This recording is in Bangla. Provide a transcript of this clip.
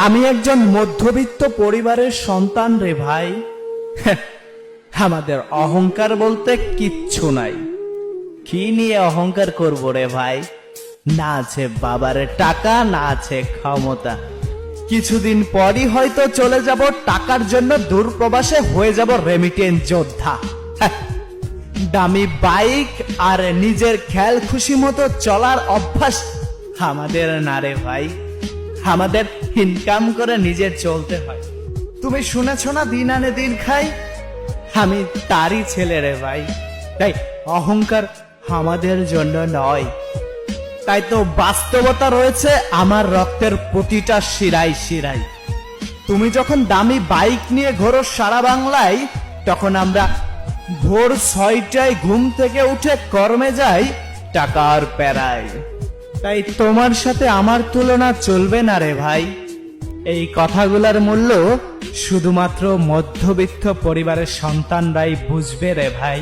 আমি একজন মধ্যবিত্ত পরিবারের সন্তান রে ভাই। আমাদের অহংকার বলতে কিচ্ছু নাই। কি নিয়ে অহংকার করব রে ভাই? না আছে বাবার টাকা, না আছে ক্ষমতা। কিছুদিন পরই হয়তো চলে যাব টাকার জন্য দূরপ্রবাসে, হয়ে যাব রেমিটেন্স যোদ্ধা। দামি বাইক আর নিজের খেয়াল খুশি মতো চলার অভ্যাস আমাদের না রে ভাই। আমাদের ইনকাম করে নিজের চলতে হয়। তুমি শুনেছ না, দিন আনে দিন খাই। আমি তারই ছেলে রে ভাই। তাই অহংকার আমাদের জন্য নয়। তাই তো বাস্তবতা রয়েছে আমার রক্তের প্রতিটা শিরায় শিরায়। তুমি যখন দামি বাইক নিয়ে ঘোরো সারা বাংলায়, তখন আমরা ভোর 6টায় ঘুম থেকে উঠে কর্মে যাই টাকার প্যারায়। তাই তোমার সাথে আমার তুলনা চলবে না রে ভাই। এই কথাগুলোর মূল্য শুধুমাত্র মধ্যবিত্ত পরিবারের সন্তানরাই বুঝবে রে ভাই।